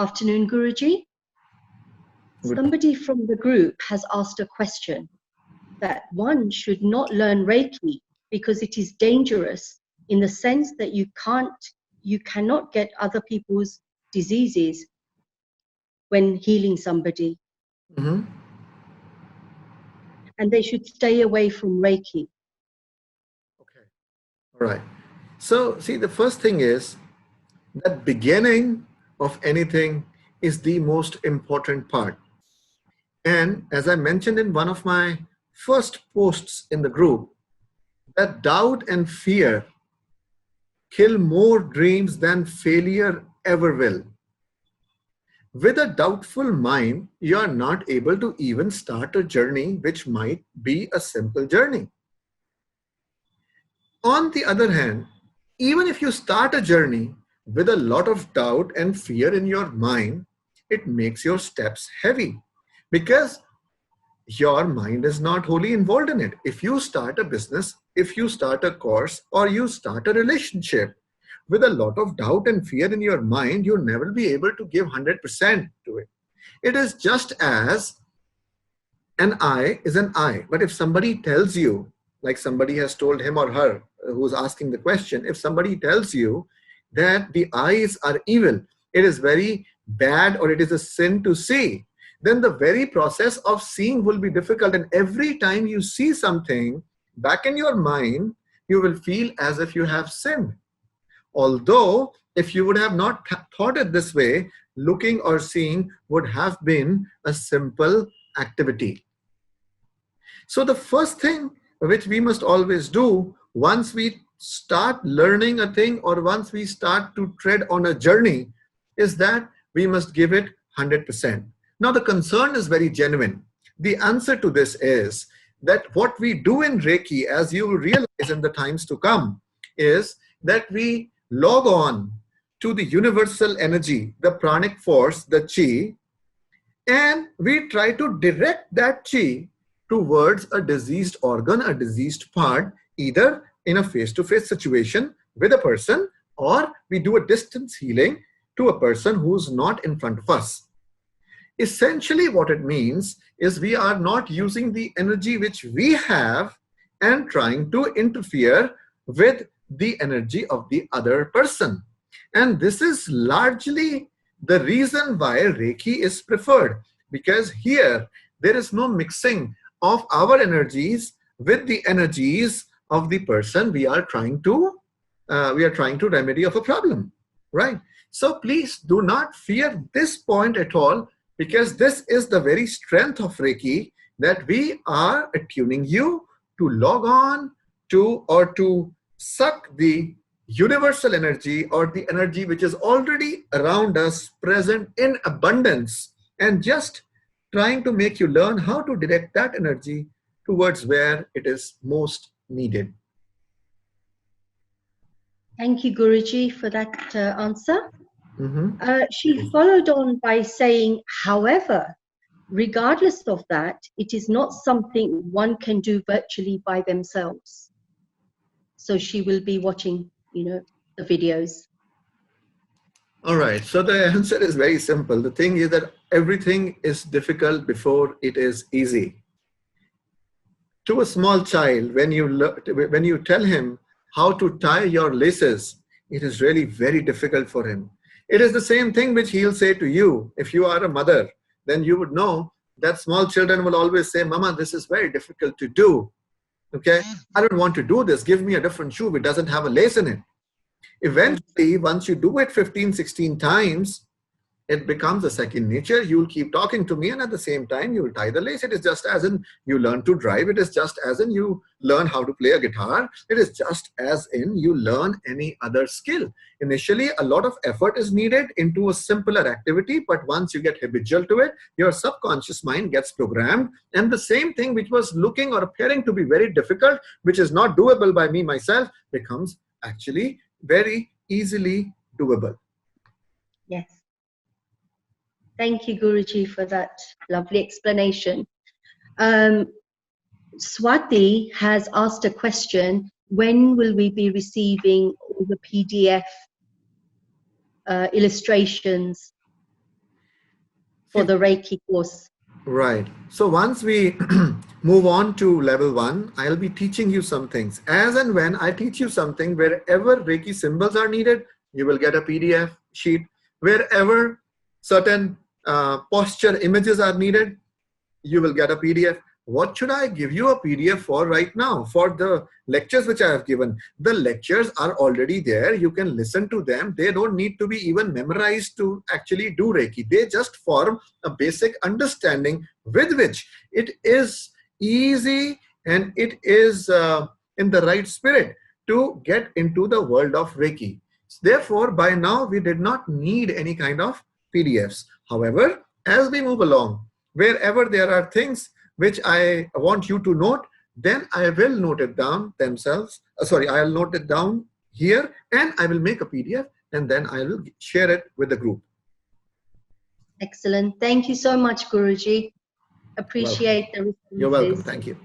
Afternoon, Guruji. Somebody from the group has asked a question that one should not learn Reiki because it is dangerous in the sense that you cannot get other people's diseases when healing somebody. Mm-hmm. And they should stay away from Reiki. Okay. All right. So, see, the first thing is that beginning of anything is the most important part. And as I mentioned in one of my first posts in the group, that doubt and fear kill more dreams than failure ever will. With a doubtful mind, you are not able to even start a journey which might be a simple journey. On the other hand, even if you start a journey with a lot of doubt and fear in your mind, it makes your steps heavy because your mind is not wholly involved in it. If you start a business, if you start a course, or you start a relationship with a lot of doubt and fear in your mind, you'll never be able to give 100% to it. It is just as an eye is an eye. But if somebody tells you, like somebody has told him or her who's asking the question, if somebody tells you that the eyes are evil, it is very bad or it is a sin to see, then the very process of seeing will be difficult. And every time you see something back in your mind, you will feel as if you have sinned. Although, if you would have not thought it this way, looking or seeing would have been a simple activity. So the first thing which we must always do once we start learning a thing or once we start to tread on a journey is that we must give it 100%. Now the concern is very genuine. The answer to this is that what we do in Reiki, as you will realize in the times to come, is that we log on to the universal energy, the pranic force, the chi, and we try to direct that chi towards a diseased organ, a diseased part, either in a face-to-face situation with a person, or we do a distance healing to a person who's not in front of us. Essentially what it means is we are not using the energy which we have and trying to interfere with the energy of the other person. And this is largely the reason why Reiki is preferred, because here there is no mixing of our energies with the energies of the person we are trying to remedy of a problem, right? So please do not fear this point at all, because this is the very strength of Reiki, that we are attuning you to log on to or to suck the universal energy or the energy which is already around us, present in abundance, and just trying to make you learn how to direct that energy towards where it is most needed. Thank you, Guruji, for that answer. Mm-hmm. She followed on by saying, however, regardless of that, it is not something one can do virtually by themselves. So she will be watching, the videos. All right. So the answer is very simple. The thing is that everything is difficult before it is easy. To a small child, when you tell him how to tie your laces, it is really very difficult for him. It is the same thing which he'll say to you. If you are a mother, then you would know that small children will always say, Mama, this is very difficult to do. Okay, I don't want to do this. Give me a different shoe which doesn't have a lace in it. Eventually, once you do it 15, 16 times, it becomes a second nature. You'll keep talking to me, and at the same time, you'll tie the lace. It is just as in you learn to drive. It is just as in you learn how to play a guitar. It is just as in you learn any other skill. Initially, a lot of effort is needed into a simpler activity, but once you get habitual to it, your subconscious mind gets programmed, and the same thing which was looking or appearing to be very difficult, which is not doable by me myself, becomes actually very easily doable. Yes. Thank you, Guruji, for that lovely explanation. Swati has asked a question: when will we be receiving all the PDF illustrations for the Reiki course. Right. So once we move on to level 1, I'll be teaching you some things. As and when I teach you something, wherever Reiki symbols are needed, you will get a PDF sheet. Wherever certain posture images are needed, you will get a PDF. What should I give you a PDF for right now? For the lectures which I have given. The lectures are already there. You can listen to them. They don't need to be even memorized to actually do Reiki. They just form a basic understanding with which it is easy and it is in the right spirit to get into the world of Reiki. Therefore, by now, we did not need any kind of PDFs. However, as we move along, wherever there are things which I want you to note, then I will note it down themselves. I'll note it down here and I will make a PDF and then I will share it with the group. Excellent. Thank you so much, Guruji. Welcome. Appreciate the responses. You're welcome. Thank you.